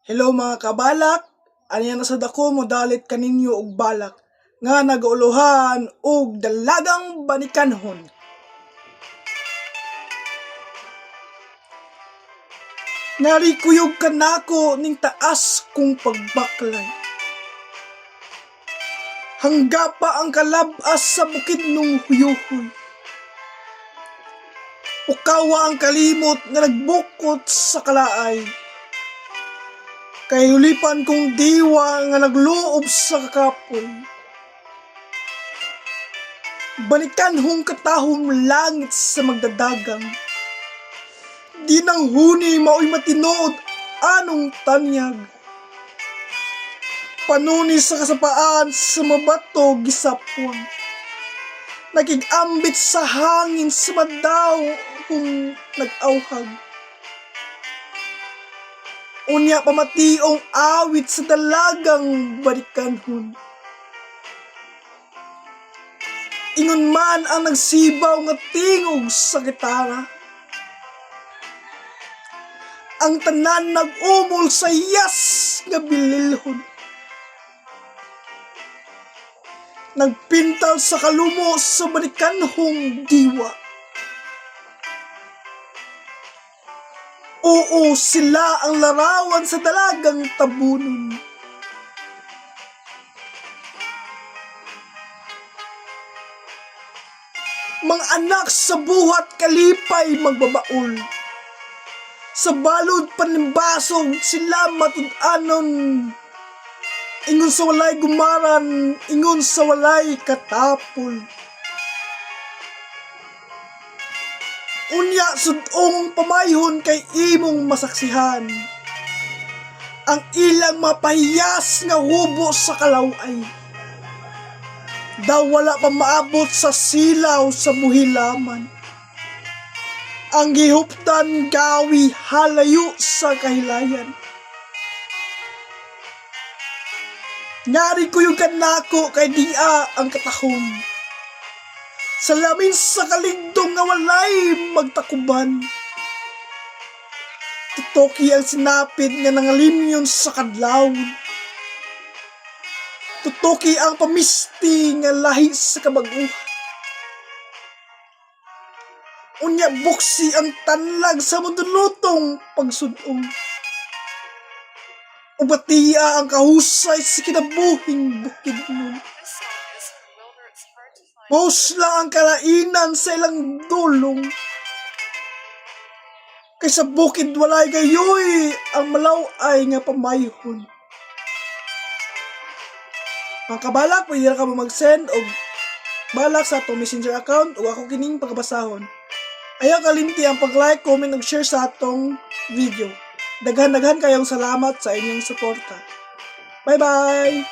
Hello mga kabalak, aniya na sa dako mo dalit kaninyo og balak nga nagauluhan og dalagang banikanhon. Narikuyog kanako ning taas kong pagbaklay. Hangga pa ang kalabas sa bukid nung huyuhoy. Ukawa ang kalimot nga nagbukot sa kalaay. Kay hulipan kong diwa nga nagloob sa kakapon. Banikanhong katahom langit sa magdadagang. Di nang huni mao'y matinood anong tanyag. Panuni sa kasapaan sa mabato gisapwang. Nakigambit sa hangin sa madaw kung nag-auhag. Unya pamationg awit sa dalagang banikanhon. Ingon man ang nagsibaw nga tingog sa gitara. Ang tanan nag-umol sa yas nga bililhon. Nagpintal sa kalumo sa banikanhong diwa. Oo, sila ang larawan sa dalagang tabunon. Mga anak sa buhat kalipay magbabaol. Sa balod panimbasog sila matud-anon. Ingon sa walay gumaran, ingon sa walay katapol. Unya sudong pamayhon kay imong masaksihan. Ang ilang mapahiyas nga hubo sa kalaway. Daw wala pa maabot sa silaw sa buhilaman. Ang gihuptan gawi halayo sa kahilayan. Ngari ko yung kanako kay dia ang katahom. Salamin sa kaligdong nga walay magtakuban. Tutoki ang sinapit nga nangalimyon sa kadlawon. Tutoki ang pamisti nga lahi sa kabaguhan. Unya buksi ang tanlag sa mundulutong pagsudong. Ubatiya ang kahusay sa kinabuhing bukid nun. Mausla ang kalainan sa ilang dulong. Kaysa bukid walay gayoy ang malaw-ay nga pamayhon. Mga kabalak, pwede na ka mo mag-send o balak sa atong messenger account o ako kining pagkabasahon. Ayaw kalimti ang pag-like, comment ug share sa atong video. Daghan-daghan kayong salamat sa inyong suporta. Bye-bye!